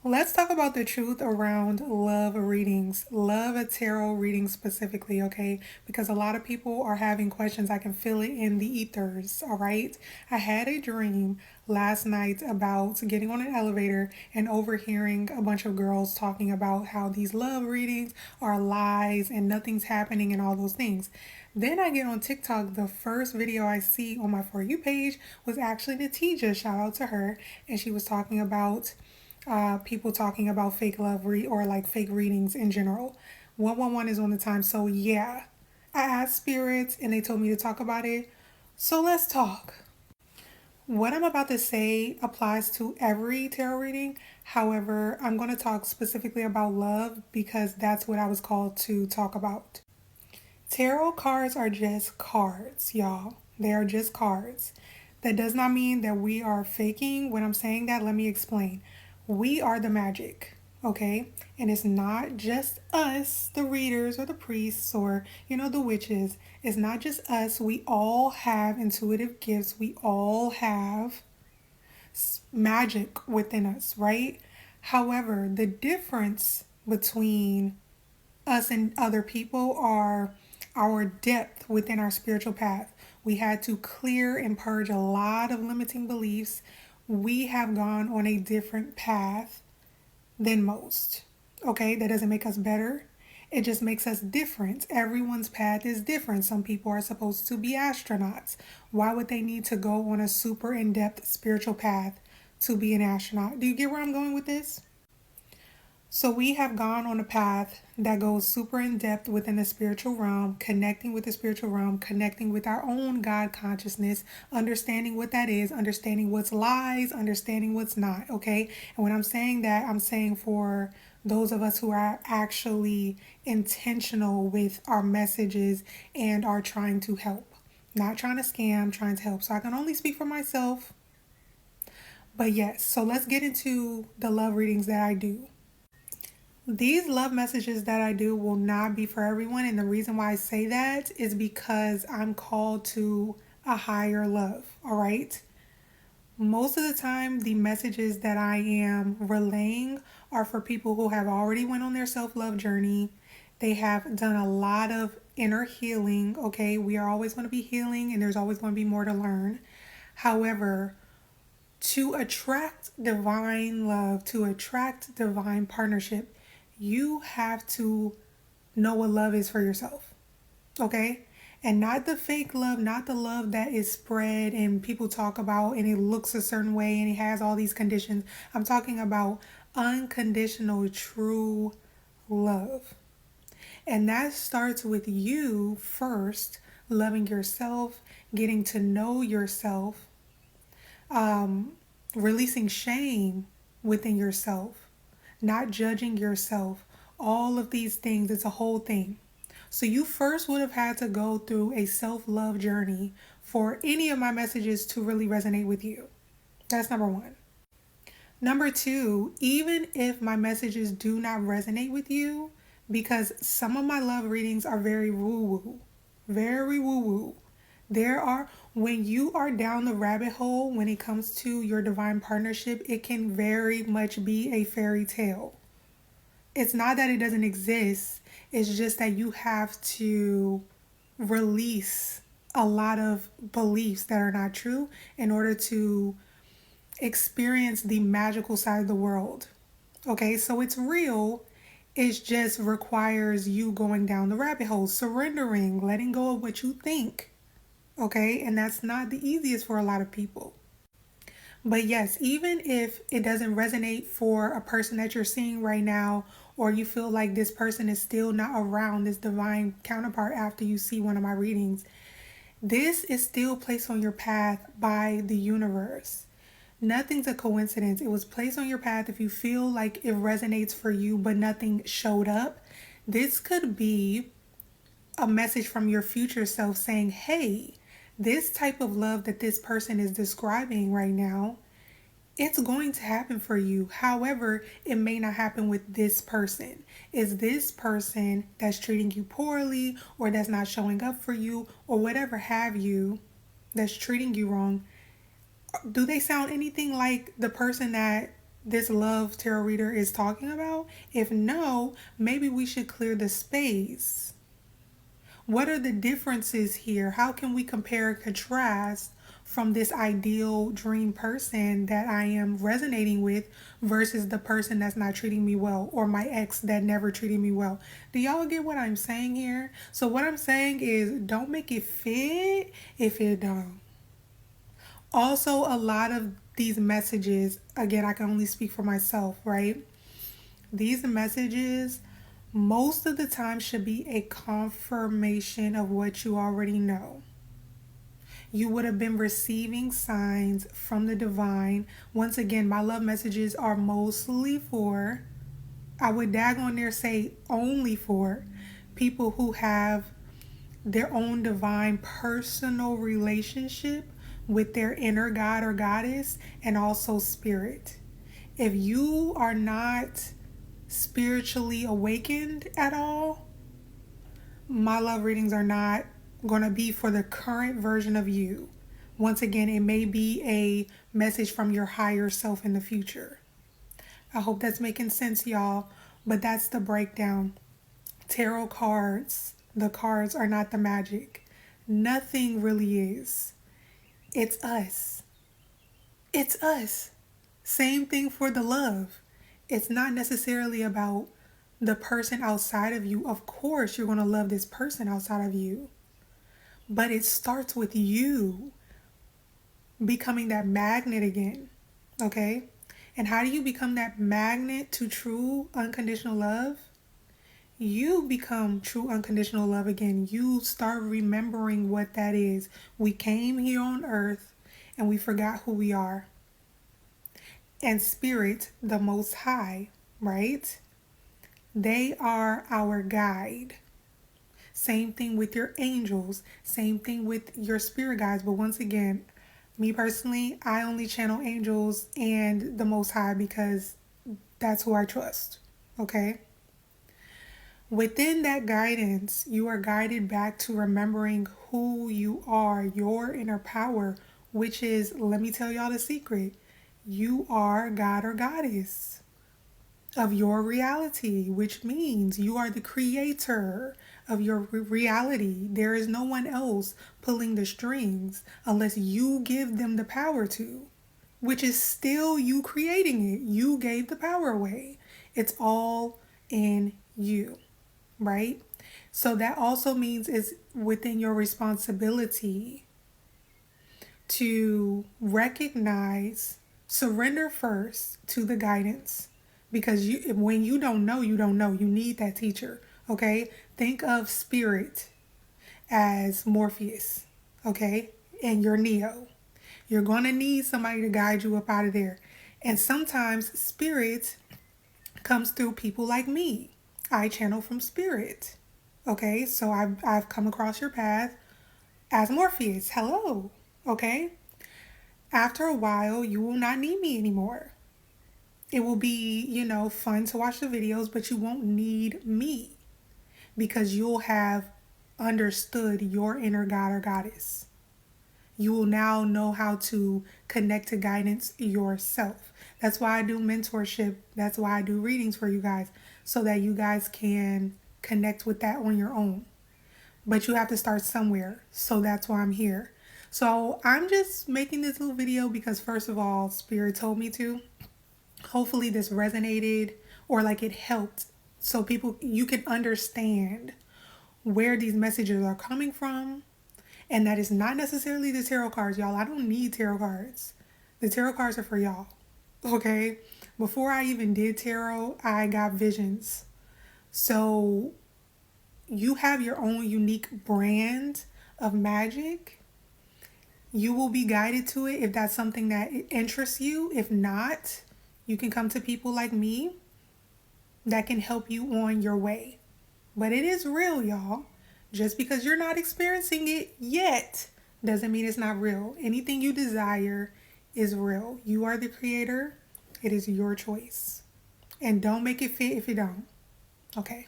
Let's talk about the truth around love readings, love a tarot reading specifically, okay? Because a lot of people are having questions. I can feel it in the ethers, all right? I had a dream last night about getting on an elevator and overhearing a bunch of girls talking about how these love readings are lies and nothing's happening and all those things. Then I get on TikTok. The first video I see on my For You page was actually Natija, shout out to her, and she was talking about people talking about fake love or like fake readings in general. 111 is on the time. So yeah, I asked spirits and they told me to talk about it. So let's talk. What I'm about to say applies to every tarot reading. However, I'm going to talk specifically about love because that's what I was called to talk about. Tarot cards are just cards, y'all. They are just cards. That does not mean that we are faking. When I'm saying that, let me explain. We are the magic, okay? And it's not just us, the readers or the priests or, the witches. It's not just us. We all have intuitive gifts. We all have magic within us, right? However, the difference between us and other people are our depth within our spiritual path. We had to clear and purge a lot of limiting beliefs. We have gone on a different path than most. Okay, that doesn't make us better. It just makes us different. Everyone's path is different. Some people are supposed to be astronauts. Why would they need to go on a super in depth spiritual path to be an astronaut? Do you get where I'm going with this? So we have gone on a path that goes super in depth within the spiritual realm, connecting with the spiritual realm, connecting with our own God consciousness, understanding what that is, understanding what's lies, understanding what's not, okay? And when I'm saying that, I'm saying for those of us who are actually intentional with our messages and are trying to help. Not trying to scam, trying to help. So I can only speak for myself. But yes, so let's get into the love readings that I do. These love messages that I do will not be for everyone. And the reason why I say that is because I'm called to a higher love. All right. Most of the time, the messages that I am relaying are for people who have already went on their self-love journey. They have done a lot of inner healing. Okay. We are always going to be healing and there's always going to be more to learn. However, to attract divine love, to attract divine partnership, you have to know what love is for yourself, okay? And not the fake love, not the love that is spread and people talk about and it looks a certain way and it has all these conditions. I'm talking about unconditional, true love. And that starts with you first loving yourself, getting to know yourself, releasing shame within yourself, not judging yourself, all of these things. It's a whole thing. So you first would have had to go through a self-love journey for any of my messages to really resonate with you. That's number one. Number two, even if my messages do not resonate with you, because some of my love readings are very woo-woo, very woo-woo. There are, when you are down the rabbit hole when it comes to your divine partnership, it can very much be a fairy tale. It's not that it doesn't exist, it's just that you have to release a lot of beliefs that are not true in order to experience the magical side of the world. Okay, so it's real. It just requires you going down the rabbit hole, surrendering, letting go of what you think. Okay, and that's not the easiest for a lot of people. But yes, even if it doesn't resonate for a person that you're seeing right now, or you feel like this person is still not around, this divine counterpart, after you see one of my readings, this is still placed on your path by the universe. Nothing's a coincidence. It was placed on your path. If you feel like it resonates for you, but nothing showed up, this could be a message from your future self saying, hey, this type of love that this person is describing right now, it's going to happen for you. However, it may not happen with this person. Is this person that's treating you poorly or that's not showing up for you or whatever have you, that's treating you wrong, do they sound anything like the person that this love tarot reader is talking about? If no, maybe we should clear the space. What are the differences here? How can we compare and contrast from this ideal dream person that I am resonating with versus the person that's not treating me well, or my ex that never treated me well? Do y'all get what I'm saying here? So what I'm saying is, don't make it fit if it don't. Also, a lot of these messages, again, I can only speak for myself, right? These messages most of the time should be a confirmation of what you already know. You would have been receiving signs from the divine. Once again, my love messages are mostly for, I would daggone there say only for, people who have their own divine personal relationship with their inner god or goddess and also spirit. If you are not spiritually awakened at all, my love readings are not going to be for the current version of you. Once again, it may be a message from your higher self in the future. I hope that's making sense, y'all. But that's the breakdown. Tarot cards, the cards are not the magic. Nothing really is. It's us. It's us. Same thing for the love. It's not necessarily about the person outside of you. Of course, you're going to love this person outside of you. But it starts with you becoming that magnet again. Okay? And how do you become that magnet to true unconditional love? You become true unconditional love again. You start remembering what that is. We came here on earth and we forgot who we are. And Spirit, the Most High, right? They are our guide. Same thing with your angels. Same thing with your spirit guides. But once again, me personally, I only channel angels and the Most High because that's who I trust. Okay? Within that guidance, you are guided back to remembering who you are, your inner power, which is, let me tell y'all the secret. You are God or Goddess of your reality, which means you are the creator of your reality. There is no one else pulling the strings unless you give them the power to, which is still you creating it. You gave the power away. It's all in you, right? So that also means it's within your responsibility to recognize, surrender first to the guidance, because when you don't know, you don't know. You need that teacher. Okay, think of Spirit as Morpheus. Okay, and you're Neo. You're gonna need somebody to guide you up out of there. And sometimes Spirit comes through people like me. I channel from Spirit. Okay, so I've come across your path as Morpheus. Hello. Okay, after a while, you will not need me anymore. It will be, fun to watch the videos, but you won't need me because you'll have understood your inner god or goddess. You will now know how to connect to guidance yourself. That's why I do mentorship. That's why I do readings for you guys, so that you guys can connect with that on your own. But you have to start somewhere. So that's why I'm here. So I'm just making this little video because, first of all, Spirit told me to. Hopefully this resonated, or like it helped, so you can understand where these messages are coming from, and that is not necessarily the tarot cards, y'all. I don't need tarot cards. The tarot cards are for y'all. Okay? Before I even did tarot, I got visions. So you have your own unique brand of magic. You will be guided to it if that's something that interests you. If not, you can come to people like me that can help you on your way. But it is real, y'all. Just because you're not experiencing it yet doesn't mean it's not real. Anything you desire is real. You are the creator. It is your choice. And don't make it fit if you don't. Okay.